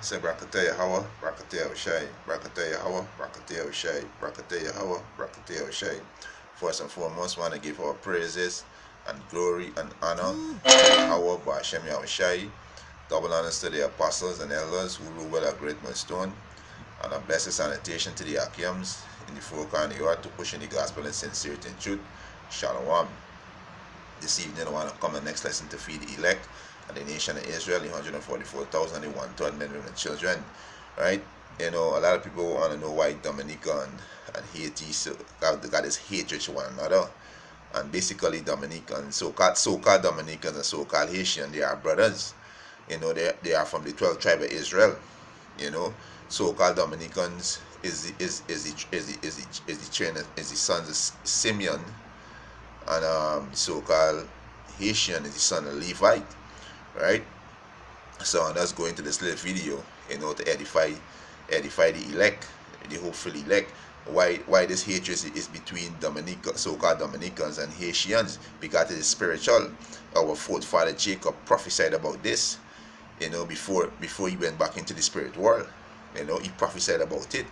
Say Brakataya Hawa, Brakataya Shai, Brakataya Hawa, Brakataya Shai, Brakataya Hawa, Brakataya Shai. First and foremost, want to give our praises and glory and honor to Hawa Bashem Yahushai. Double honors to the apostles and elders who rule with a great millstone, and a blessed sanitation to the Akiams in the four corners of the earth to push in the gospel in sincerity and truth. Shalom. This evening I want to come the next lesson to feed the elect and the nation of Israel, the 144,000, the 1/3 men, women, and children. Right? You know, a lot of people want to know why Dominican and Haiti got this hatred to one another. And basically Dominican, so-called Dominicans and so-called Haitian, they are brothers. You know, they are from the 12th tribe of Israel. You know, so-called Dominicans is the sons of Simeon, and so-called Haitian is the son of Levite, right? So let's go into this little video, you know, to edify the elect, the hopeful elect. Why this hatred is between so-called Dominicans and Haitians? Because it is spiritual. Our forefather Jacob prophesied about this, you know, before he went back into the spirit world. You know, he prophesied about it.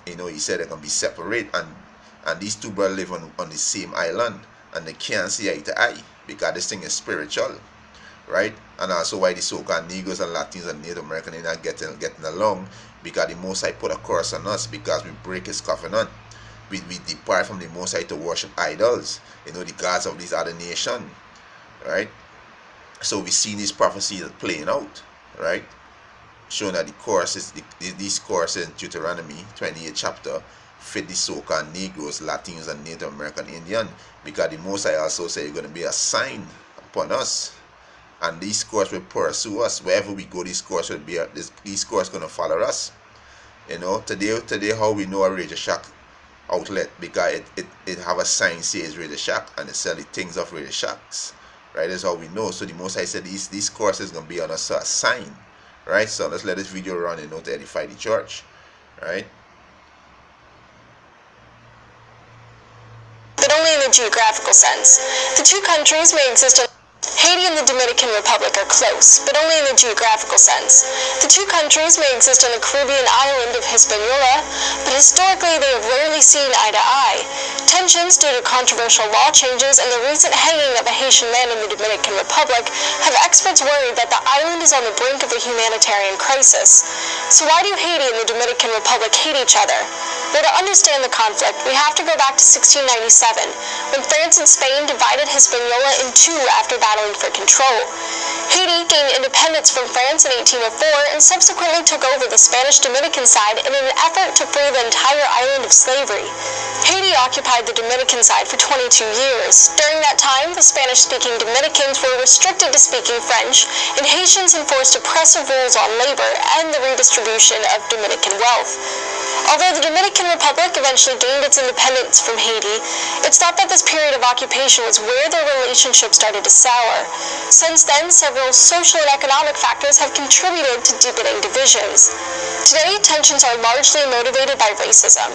You know, he said they're gonna be separate, and these two brothers live on the same island, and they can't see eye to eye because this thing is spiritual, right? And also why the so-called Negroes and Latins and Native Americans are not getting along, because the Most High put a curse on us because we break His covenant. We depart from the Most High to worship idols, you know, the gods of these other nations, right? So we see these prophecies playing out, right? Showing that the courses, these courses in Deuteronomy 28 chapter fit the so-called Negroes, Latinos, and Native American Indian, because the Most High also said it's going to be a sign upon us, and these courses will pursue us wherever we go. These courses will be these courses going to follow us. You know, today how we know a Radio Shack outlet, because it have a sign says Radio Shack, and it sell the things of Radio Shacks, right? That's how we know. So the Most High said these courses going to be on us a sign, right? So let's let this video run, you know, to edify the church, right? But only in the geographical sense. The two countries may exist in Haiti and the Dominican Republic are close, but only in the geographical sense. The two countries may exist on the Caribbean island of Hispaniola, but historically they have rarely seen eye to eye. Tensions due to controversial law changes and the recent hanging of a Haitian man in the Dominican Republic have experts worried that the island is on the brink of a humanitarian crisis. So why do Haiti and the Dominican Republic hate each other? Well, to understand the conflict, we have to go back to 1697, when France and Spain divided Hispaniola in two after battling for control. Haiti gained independence from France in 1804 and subsequently took over the Spanish Dominican side in an effort to free the entire island of slavery. Haiti occupied the Dominican side for 22 years. During that time, the Spanish-speaking Dominicans were restricted to speaking French, and Haitians enforced oppressive rules on labor and the redistribution of Dominican wealth. Although the Dominican Republic eventually gained its independence from Haiti, it's thought that this period of occupation was where their relationship started to sour. Since then, several social and economic factors have contributed to deepening divisions. Today, tensions are largely motivated by racism.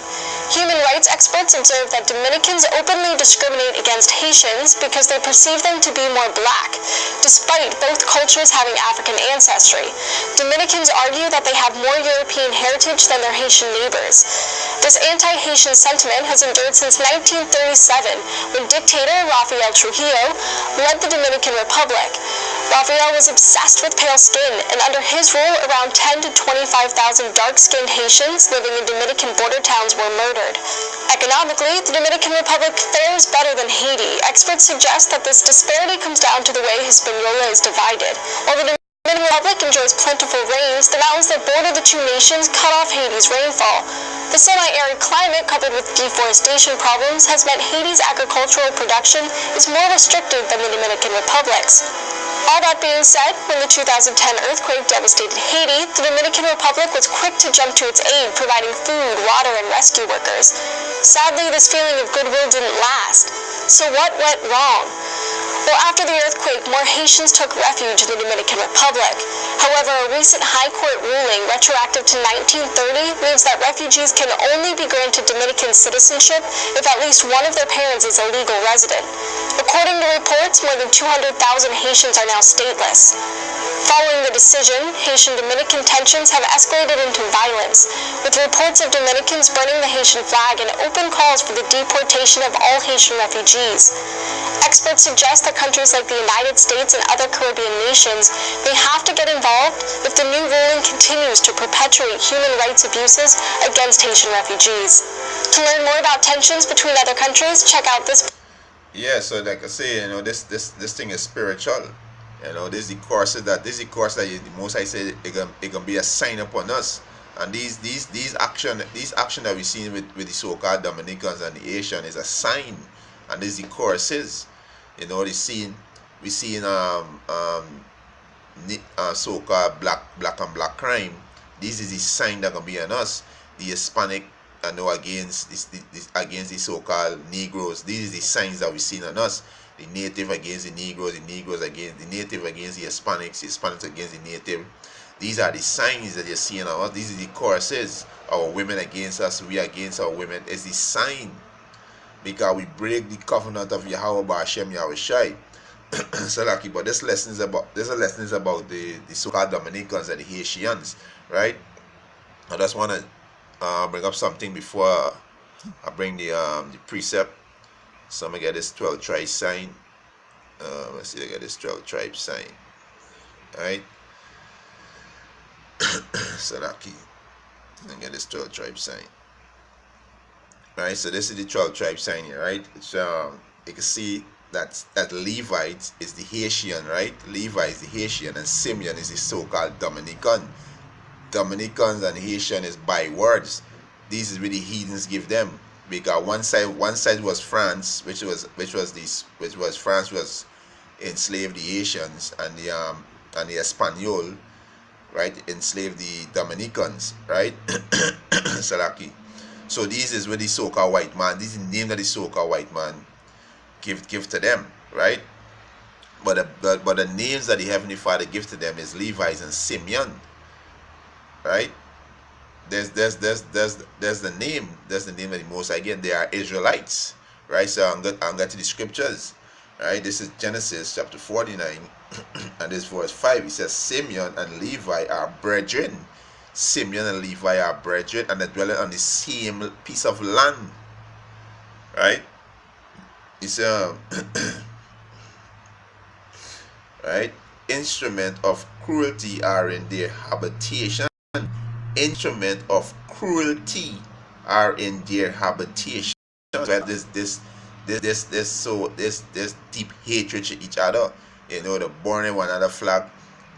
Human rights experts observe that Dominicans openly discriminate against Haitians because they perceive them to be more black, despite both cultures having African ancestry. Dominicans argue that they have more European heritage than their Haitian neighbors. This anti-Haitian sentiment has endured since 1937, when dictator Rafael Trujillo led the Dominican Republic. Rafael was obsessed with pale skin, and under his rule, around 10 to 25,000 dark-skinned Haitians living in Dominican border towns were murdered. Economically, the Dominican Republic fares better than Haiti. Experts suggest that this disparity comes down to the way Hispaniola is divided. While the Dominican Republic enjoys plentiful rains, the mountains that border the two nations cut off Haiti's rainfall. The semi-arid climate, coupled with deforestation problems, has meant Haiti's agricultural production is more restricted than the Dominican Republic's. All that being said, when the 2010 earthquake devastated Haiti, the Dominican Republic was quick to jump to its aid, providing food, water, and rescue workers. Sadly, this feeling of goodwill didn't last. So what went wrong? Well, after the earthquake, more Haitians took refuge in the Dominican Republic. However, a recent High Court ruling, retroactive to 1930, means that refugees can only be granted Dominican citizenship if at least one of their parents is a legal resident. According to reports, more than 200,000 Haitians are now stateless. Following the decision, Haitian-Dominican tensions have escalated into violence, with reports of Dominicans burning the Haitian flag and open calls for the deportation of all Haitian refugees. Experts suggest that countries like the United States and other Caribbean nations may have to get involved if the new ruling continues to perpetuate human rights abuses against Haitian refugees. To learn more about tensions between other countries, check out this. Yeah, so like I say, this thing is spiritual. This is the course that the most I say it can be a sign upon us. And these action that we see with the so-called Dominicans and the Haitian is a sign. And this is the courses. We see so-called black on black crime. This is the sign that can be on us. The Hispanic against against the so-called Negroes. These are the signs that we see on us. The native against the Negroes against the native against the Hispanics against the native. These are the signs that you're seeing on us. These are the courses. Our women against us, we against our women. It's the sign. Because we break the covenant of Yahweh Ba'Shem Yahushai. So lucky, but this lesson is about the so-called Dominicans and the Haitians, right? I just want to bring up something before I bring the precept. So I'm gonna get this 12 tribe sign. Let's see, I get this 12 tribe sign. Alright. So lucky. I get this 12 tribe sign. Alright, so this is the 12 tribe sign here, right? It's you can see that Levite is the Haitian, right? Levi is the Haitian and Simeon is the so-called Dominican. Dominicans and Haitian is by words. These is really heathens give them, because one side was France, which was France was enslaved the Haitians, and the Espanol, right, enslaved the Dominicans, right? Salaki. So this is where the so-called white man, this is the name that the so-called white man give to them, right? But the names that the Heavenly Father give to them is Levi's and Simeon, right? There's the name of the Most High. Again, they are Israelites, right? So I'm going to the scriptures, right? This is Genesis chapter 49, and this verse 5. It says, Simeon and Levi are brethren. Simeon and Levi are brethren, and they dwell on the same piece of land, right? It's right. Instrument of cruelty are in their habitation. Instrument of cruelty are in their habitation. This deep hatred to each other. They're burning one another flag.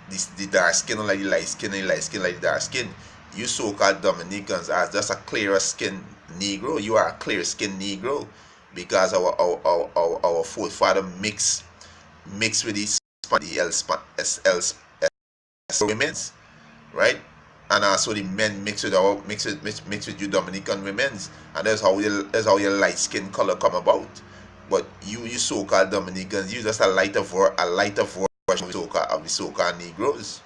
The dark skin like the light skin, and the light skin like the dark skin. You so-called Dominicans are just a clearer skin Negro. You are a clear skin Negro, because our forefather mixed with the women's, right? And also the men mix with you Dominican women's, and that's how your light skin color come about. But you so-called Dominicans, you just a lighter version of the so-called Negroes.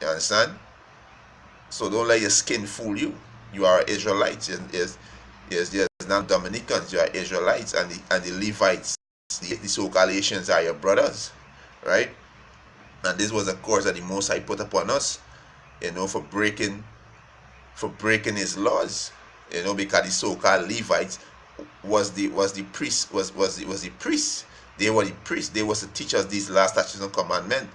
You understand? So don't let your skin fool you. You are Israelites. Yes, not Dominicans. You are Israelites, and the Levites, the so-called Haitians are your brothers, right? And this was a course that the Most High put upon us, for breaking His laws, because the so-called Levites was the priests. They were the priests. They was to teach us these last statutes and commandments,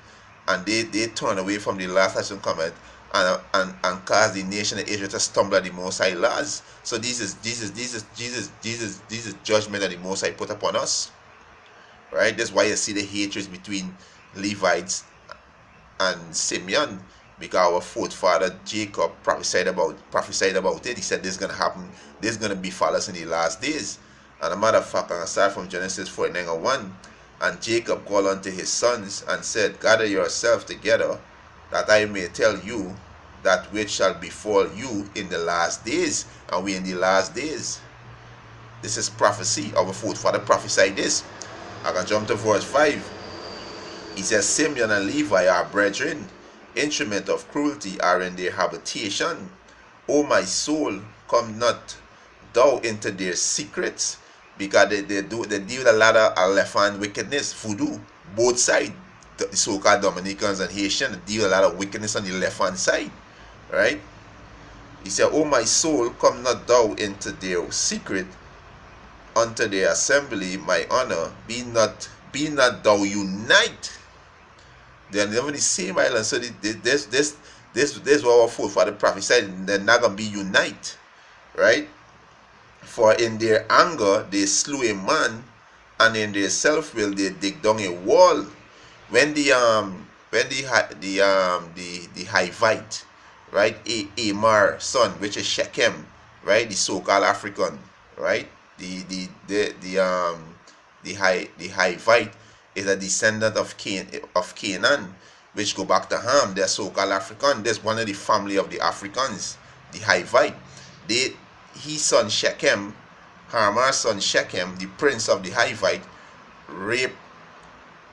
and they turned away from the last statutes and commandments and caused the nation of Israel to stumble at the Most High laws. So this is judgment that the Most High put upon us, right? That's why you see the hatred between Levites and Simeon, because our forefather Jacob prophesied about it. He said this is gonna happen. This is gonna befall us in the last days. And a matter of fact, aside from Genesis 49:1, and Jacob called unto his sons and said, Gather yourselves together, that I may tell you that which shall befall you in the last days. And we in the last days. This is prophecy. Our forefather prophesied this. I can jump to verse 5. He says, Simeon and Levi are brethren. Instrument of cruelty are in their habitation. O my soul, come not thou into their secrets, because they deal with a lot of elephant wickedness, voodoo, both sides. The so-called Dominicans and Haitians deal a lot of wickedness on the left hand side, right? He said, "Oh my soul, come not thou into their secret, unto their assembly, my honor, be not thou unite." They're never the same island. So this what our forefather prophesied. They're not gonna be unite, right? For in their anger they slew a man, and in their self will they dig down a wall. When the Hivite, right, Amar son, which is Shechem, right, the so-called African, right, the Hivite is a descendant of Canaan, which go back to Ham. They're so-called African. There's one of the family of the Africans, the Hivite. His son Shechem, Hamar's son Shechem, the prince of the Hivite, raped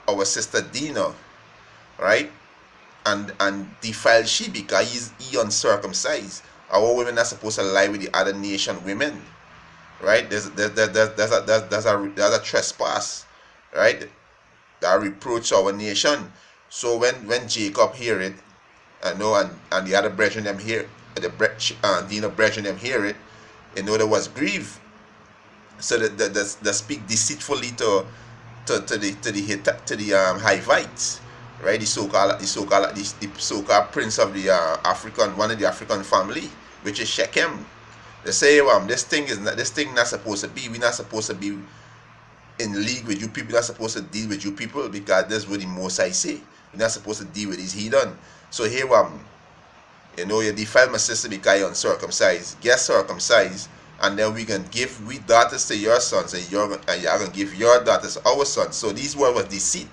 our sister Dinah, right, and defiled she because he uncircumcised. Our women are supposed to lie with the other nation women, right? There's a trespass, right? That reproach our nation. So when Jacob hear it, and the other brethren them hear Dinah brethren them hear it, there was grief. So that speak deceitfully to the Hivites, right? The so-called prince of the African, one of the African family, which is Shechem. They say, this thing not supposed to be. We're not supposed to be in league with you people. We're not supposed to deal with you people, because that's what the Most I say. We're not supposed to deal with these heathen. So here, you defile my sister because you're uncircumcised. Get circumcised, and then we can give daughters to your sons, and you're gonna give your daughters to our sons. So these words was deceit.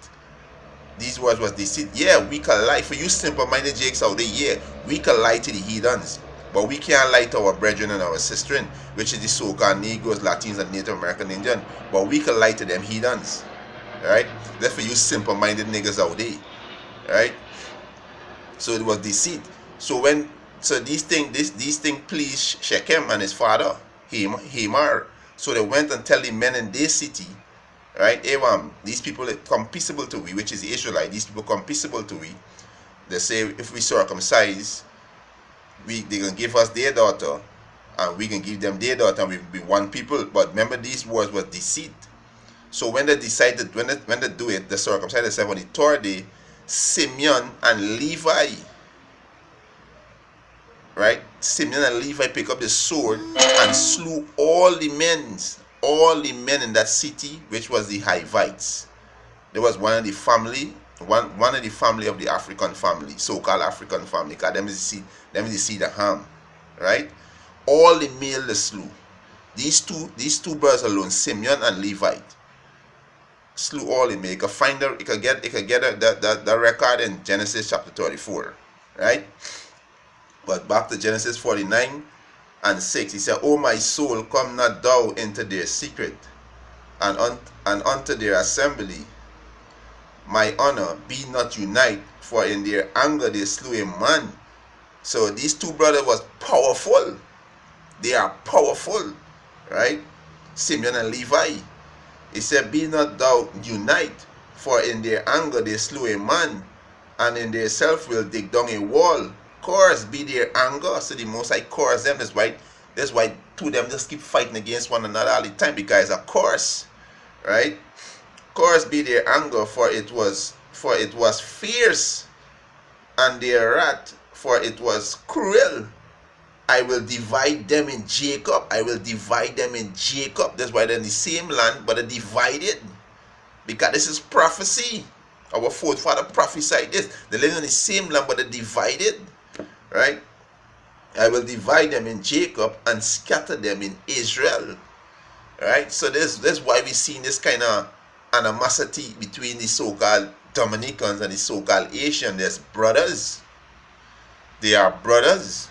Yeah, we can lie. For you simple-minded jakes out there, yeah, we can lie to the heathens, but we can't lie to our brethren and our sistren, which is the so-called Negroes, Latins, and Native American Indian. But we can lie to them heathens, right? That's for you simple-minded niggas out there, right? So it was deceit. So these thing pleased Shechem and his father Hamar. So they went and tell the men in their city, right? Hey, these people come peaceable to we, which is the Israelite. These people come peaceable to we. They say if we circumcise, they can give us their daughter, and we can give them their daughter, and we will be one people. But remember, these words were deceit. So when they decided, when they do it, the circumcision, they said on the third day, Simeon and Levi, right? Simeon and Levi pick up the sword and slew all the men in that city, which was the Hivites. There was one of the family of the African family, so-called African family, because them is the seed of Ham, right? All the male they slew. These two brothers alone, Simeon and Levite, slew all the male. You can find it. You can get the record in Genesis chapter 34, right? But back to Genesis 49 and 6, he said, "O my soul, come not thou into their secret, and unto their assembly, my honor, be not unite, for in their anger they slew a man." So these two brothers was powerful. They are powerful, right? Simeon and Levi. He said, "Be not thou unite, for in their anger they slew a man, and in their self will dig down a wall. Course be their anger." So the Most High curse them. That's why two of them just keep fighting against one another all the time, because it's a curse, right? Curse be their anger, for it was fierce, and their wrath, for it was cruel. I will divide them in Jacob. That's why they're in the same land, but they're divided, because this is prophecy. Our forefather prophesied this. They live in the same land, but they're divided, right? I will divide them in Jacob and scatter them in Israel, right? So that's why we see this kind of animosity between the so-called Dominicans and the so-called Haitian. There's brothers. They are brothers,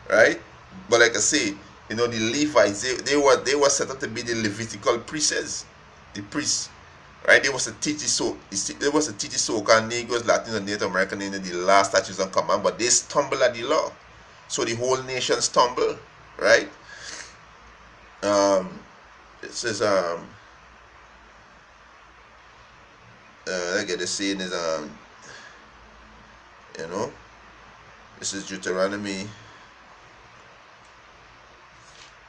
right? But like I say, the Levites, they were set up to be the Levitical priests, the priests, right? They was to teach the so-called Negroes, Latinos, and Native American Indians the last statutes and command, but they stumble at the law. So the whole nation stumble, right? it says I get the saying is you know, this is Deuteronomy.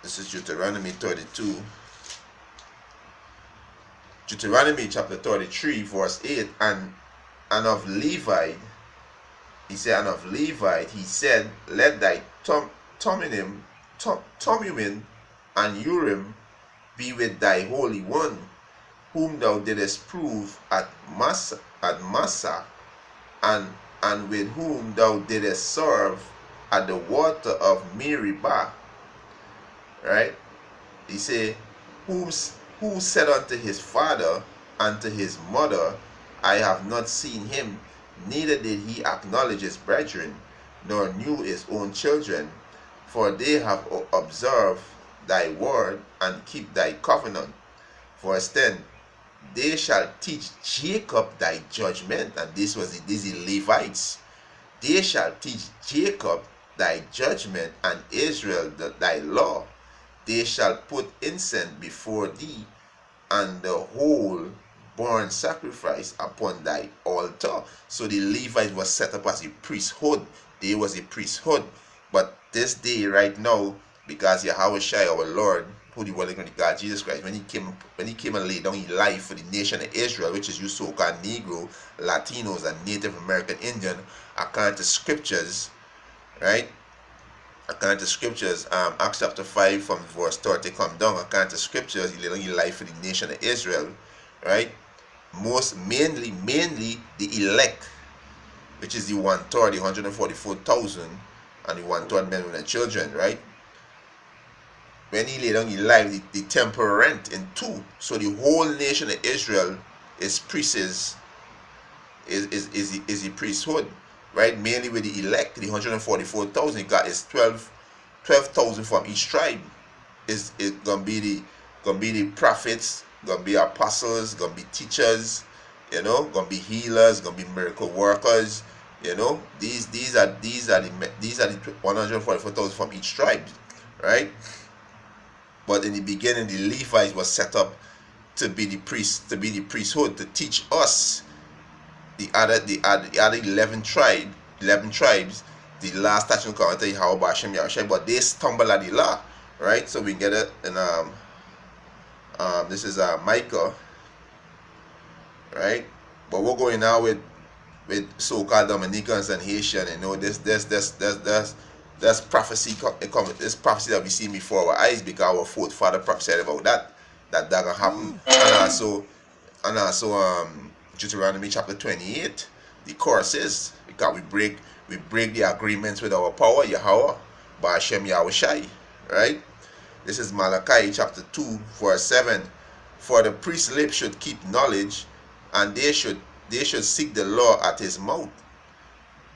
This is Deuteronomy 32. Deuteronomy chapter 33, verse 8. And of Levi, he said, and of Levi, he said, let thy Thummim and Urim be with thy Holy One, whom thou didst prove at Massa, and with whom thou didst serve at the water of Meribah. Right? He said, who said unto his father and to his mother, I have not seen him, neither did he acknowledge his brethren, nor knew his own children, for they have observed thy word and keep thy covenant. Verse 10, they shall teach Jacob thy judgment, and these Levites. They shall teach Jacob thy judgment, and Israel thy law. They shall put incense before thee, and the whole burnt sacrifice upon thy altar. So the Levites was set up as a priesthood. They was a priesthood. But this day right now, because Yahweh Shai, our Lord, who the world God Jesus Christ, when he came and laid down his life for the nation of Israel, which is you so-called Negro, Latinos, and Native American Indian, according to scriptures, right? According to scriptures, Acts chapter 5 from verse 30 come down. According to scriptures, he laid down his life for the nation of Israel, right? Mainly the elect, which is the 1/3, the 144,000, and the 1/3 men, women, and children, right? When he laid down his life, the temple rent in two. So the whole nation of Israel is priests, is the priesthood, right? Mainly with the elect, the 144,000, God is 12,000 from each tribe. Is gonna be the prophets, gonna be apostles, gonna be teachers, you know, gonna be healers, gonna be miracle workers, you know. These are the 144,000 from each tribe, right? But in the beginning, the Levites was set up to be the priests, to be the priesthood, to teach us the other 11 tribes, the last statute counter Yahweh Hashem Yahushai, but they stumble at the law, right? So we get it in this is Micah, right? But we're going now with so-called Dominicans and Haitian, you know, that's prophecy. This prophecy that we see before our eyes, because our forefather prophesied about that gonna happen. And also Deuteronomy chapter 28, the curse is because we break the agreements with our power, Yahweh, by Hashem Yahushai, right? This is Malachi chapter 2, verse 7. For the priest's lips should keep knowledge, and they should seek the law at his mouth.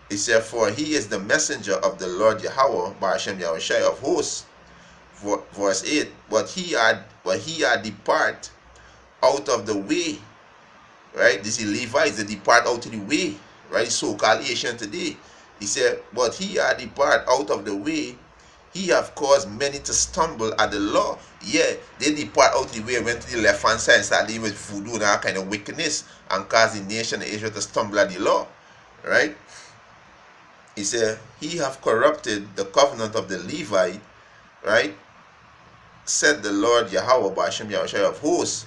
He said, for he is the messenger of the Lord Yahweh, by Hashem Yahushai of hosts. Verse 8, but he are depart out of the way, right? This is Levites, they depart out of the way, right? So-called Haitian today. He said, but he are depart out of the way, he have caused many to stumble at the law. Yeah, they depart out of the way, went to the left hand side and started living with voodoo and all kind of wickedness, and caused the nation of Israel to stumble at the law, right? He said, he have corrupted the covenant of the Levite, right? Said the Lord Yahweh by Hashem Yahushai of hosts.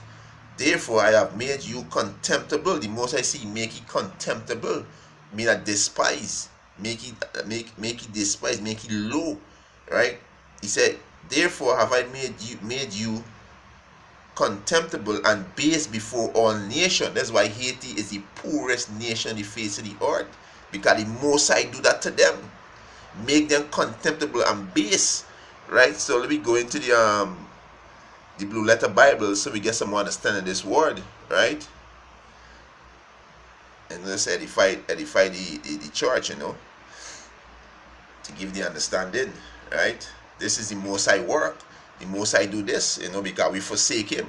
Therefore I have made you contemptible. The most I see, make it contemptible, mean that despise, make it despise, make it low, right? He said, therefore have I made you contemptible and base before all nations. That's why Haiti is the poorest nation on the face of the earth, because the most I do that to them, make them contemptible and base, right? So let me go into the Blue Letter Bible so we get some more understanding of this word, right? And let's edify the church, you know, to give the understanding, right? This is the Most High work. The Most High do this, you know, because we forsake him.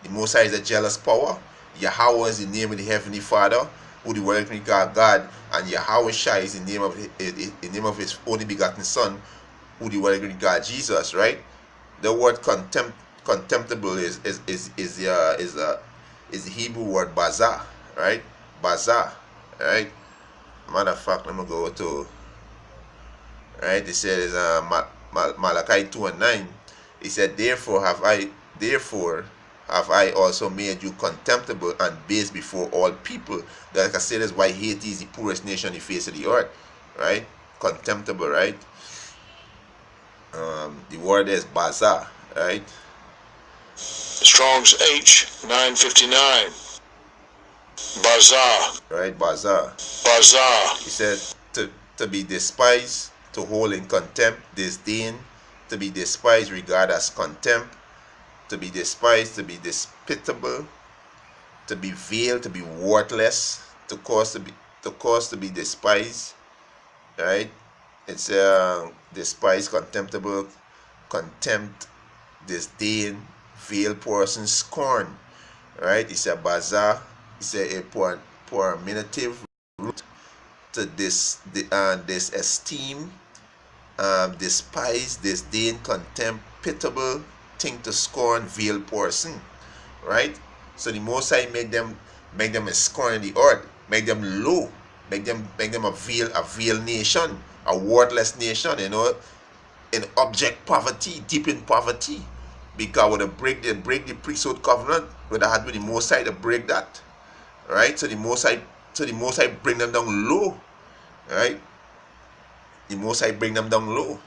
The Most High is a jealous power. Yahweh is the name of the Heavenly Father, who the world can call God, and Yahweh Shai is the name of his only begotten Son, who the world can call Jesus, right? The word contemptible is the Hebrew word baza, right? Baza, right? Matter of fact, let me go to, right? It says Malachi 2:9. He said, therefore have I also made you contemptible and base before all people. Like I said, that's why Haiti is the poorest nation on the face of the earth, right? Contemptible, right? The word is baza, right? Strong's H 959. Bazaar. Right, baza. Bazaar. He said to be despised, to hold in contempt, disdain, to be despised, regard as contempt, to be despised, to be despicable, to be veiled, to be worthless, to cause to be despised, right? It's despised, contemptible, contempt, disdain, veiled person, scorn, right? It's a bazaar. It's a poorminative root to disesteem, despise, disdain, contempt, pitiable, thing to scorn, veiled person, right? So the Most High make them a scorn in the earth, make them low, make them a veil nation, a worthless nation, in abject poverty, deep in poverty, because when they break the priesthood covenant, when they had with the Most High, to break that, right? So the Most High bring them down low, right? The Most High bring them down low,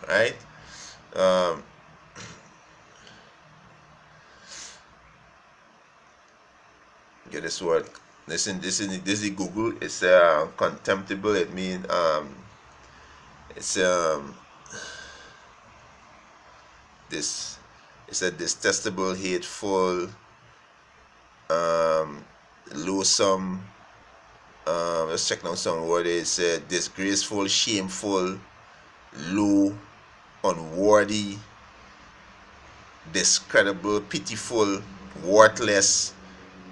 right? Get this word. Listen, this is the Google. It's contemptible. It means it's this. It's a detestable, hateful, loathsome. Let's check now some word. It's disgraceful, shameful, low, unworthy, discreditable, pitiful, worthless.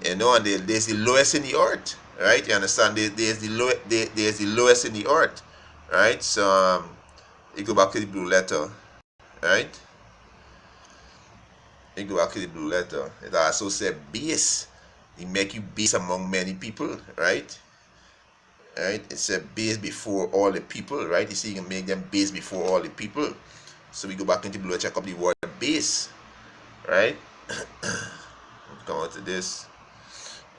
And there's the lowest in the earth, right? You understand? There's the lowest in the earth, right? So you go back to the blue letter, right? You go back to the blue letter. It also said base. It make you base among many people, right? Right? It said base before all the people, right? You see, you can make them base before all the people. So we go back into blue, check up the word base, right? Come on to this.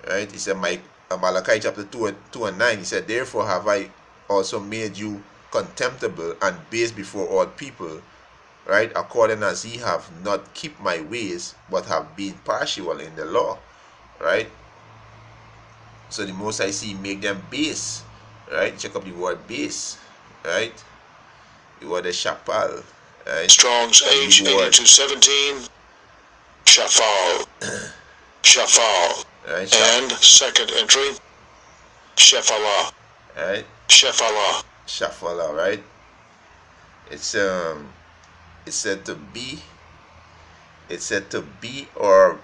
Right? He said, Malachi chapter 2 and 9, he said, therefore have I also made you contemptible and base before all people, right? According as ye have not kept my ways, but have been partial in the law, right? So the Most I see make them base, right? Check up the word base, right? The word is shapal, right? Strong's H 8217. Shafal. Shafal. Right? And second entry, Shephalah. Right? Shephalah, right? It's said to be or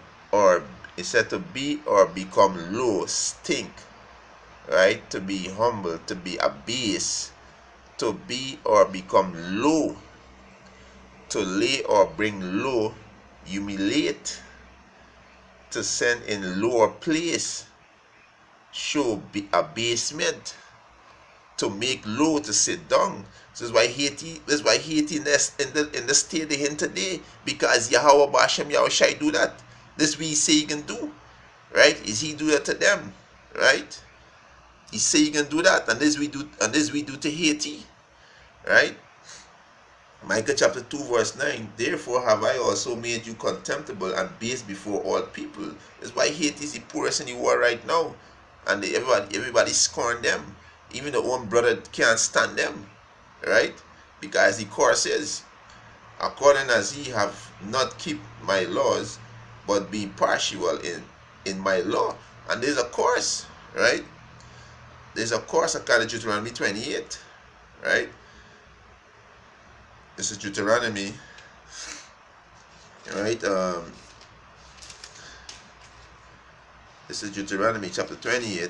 become low, stink, right? To be humble, to be abased, to be or become low, to lay or bring low, humiliate, to send in lower place, show abasement, to make low, to sit down. So this is why Haiti in the state they in today, because Yahweh Bashem Yahushai do that. This we say he can do, right? Is he do that to them, right? He say he can do that, and this we do to Haiti, right? Micah chapter 2 verse 9, therefore have I also made you contemptible and base before all people. That's why Haiti is the poorest in the world right now, and everybody scorn them. Even the own brother can't stand them, right? Because the curse says, according as ye have not kept my laws, but be partial in my law. And there's a curse, right? There's a curse according to Deuteronomy 28, right? This is Deuteronomy, right? This is Deuteronomy chapter 28.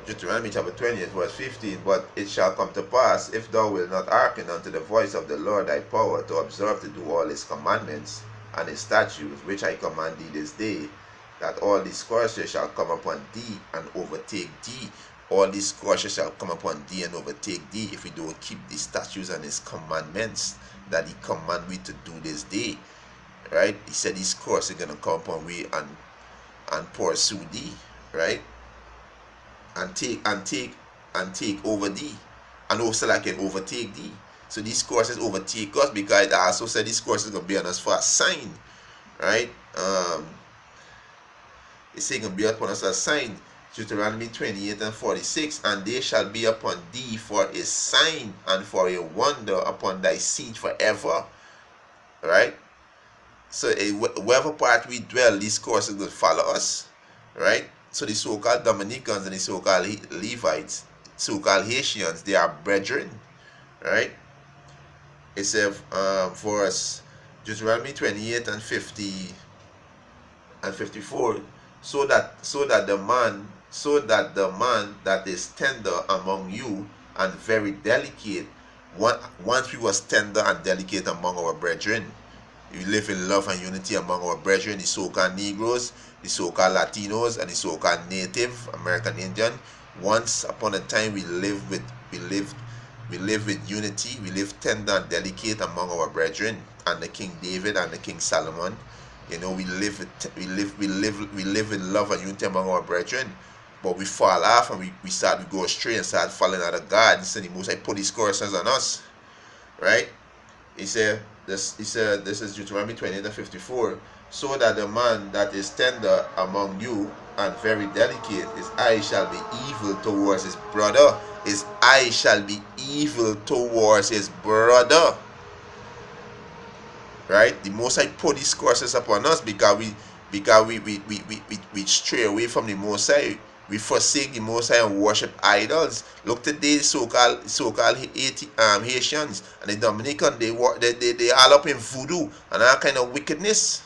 Deuteronomy chapter 20, verse 15, but it shall come to pass, if thou wilt not hearken unto the voice of the Lord thy power, to observe to do all his commandments and his statutes, which I command thee this day, that all these curses shall come upon thee and overtake thee. All these curses shall come upon thee and overtake thee if we don't keep the statutes and his commandments that he command we to do this day. Right? He said these curses are gonna come upon we and pursue thee, right? And take over thee, and also like can overtake thee. So these curses overtake us, because it also said these curses gonna be on us for a sign, right? It's saying gonna be upon us a sign. Deuteronomy 28 and 46, and they shall be upon thee for a sign and for a wonder upon thy seed forever, right? So wherever part we dwell, these curses will follow us, right? So the so-called Dominicans and the so-called Levites, so-called Haitians, they are brethren, right? It says, verse Deuteronomy 28 and 50 and 54, so that the man that is tender among you and very delicate, once we was tender and delicate among our brethren, we live in love and unity among our brethren, the so-called Negroes, the so-called Latinos, and the so-called Native American Indian. Once upon a time, we lived with unity. We live tender and delicate among our brethren, and the King David and the King Solomon. You know, we live in love and unity among our brethren. But we fall off and we go astray and start falling out of God. He said the Most High put these curses on us, right? He said this is Deuteronomy 28 and 54. So that the man that is tender among you and very delicate, his eye shall be evil towards his brother. His eye shall be evil towards his brother. Right? The Most High put these curses upon us because we stray away from the Most High. We forsake the Most High and worship idols. Look today, so-called Haitians and the Dominican, they all up in voodoo and all kind of wickedness.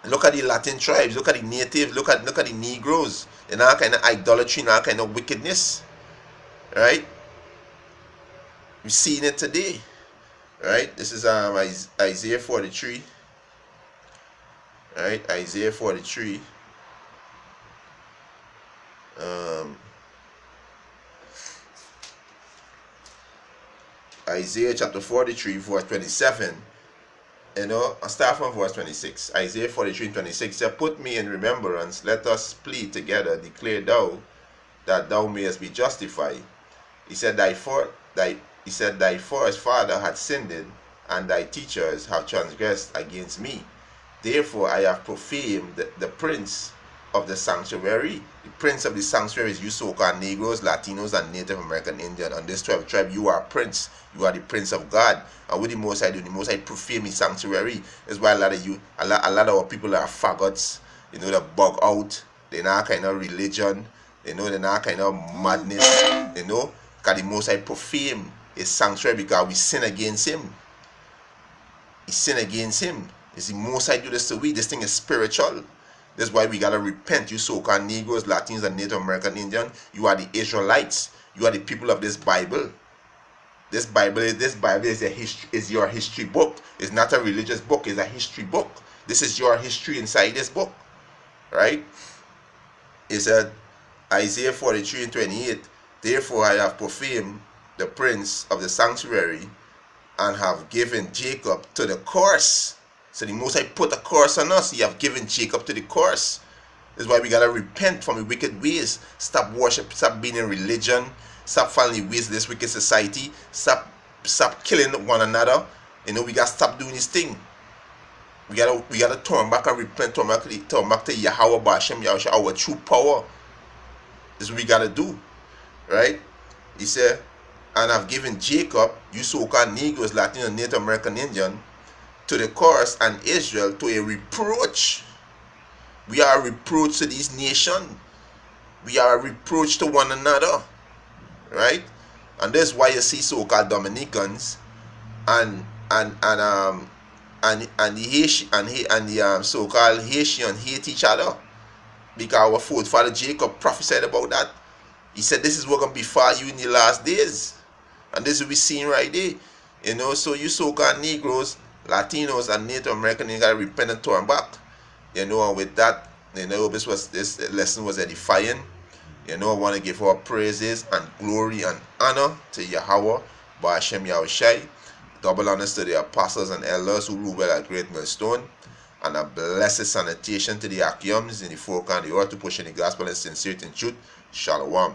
Look at the Latin tribes, look at the natives, look at the Negroes, and all kind of idolatry and all kind of wickedness. Right? We're seeing it today. Right? This is Isaiah 43. Right? Isaiah 43. Isaiah chapter 43, verse 27. You know, I'll start from verse 26. Isaiah 43 and 26 says, put me in remembrance, let us plead together, declare thou that thou mayest be justified. He said, thy first father had sinned, and thy teachers have transgressed against me. Therefore I have profaned the prince of the sanctuary. The prince of the sanctuary is you so-called Negroes, Latinos, and Native American Indian. On this 12 tribe, you are a prince. You are the prince of God. And what the Most High do? The Most High profane the sanctuary. That's why a lot of our people are faggots. You know, they bug out. They're not kind of religion. You know, they're not kind of madness. You know, because the Most High profane his sanctuary because we sin against him. We sin against him. It's the Most High do this to we. This thing is spiritual. That's why we gotta repent. You so-called Negroes, Latinos, and Native American Indian. You are the Israelites. You are the people of this Bible. This Bible is your history book. It's not a religious book. It's a history book. This is your history inside this book, right? It said Isaiah 43 and 28. Therefore I have profaned the prince of the sanctuary and have given Jacob to the curse. So the Most High put a curse on us. He have given Jacob to the curse. That's why we gotta repent from the wicked ways. Stop worship. Stop being in religion. Stop following the ways of this wicked society. Stop killing one another. You know, we gotta stop doing this thing. We gotta turn back and repent. Turn back to Yahweh Bashem, Yahweh, our true power. This is what we gotta do, right? He said, and I've given Jacob, you so-called Negroes, Latino, Native American Indian, to the curse, and Israel to a reproach. We are a reproach to this nation. We are a reproach to one another, right? And that's why you see so-called Dominicans and the Haitian and the so-called Haitian hate each other. because our forefather Jacob prophesied about that. He said this is what going to befall you in the last days. And this will be seen right there. You know, so you so-called Negroes, Latinos, and Native Americans, you got to repent and turn back. You know, and with that, you know, this lesson was edifying. You know, I want to give our praises and glory and honor to Yahweh, Ba'ashem Yahushai. Double honors to the apostles and elders who rule well at Great Millstone. And a blessed sanitation to the Akiums in the four corners of the earth to push in the gospel and sincerity and truth. Shalom.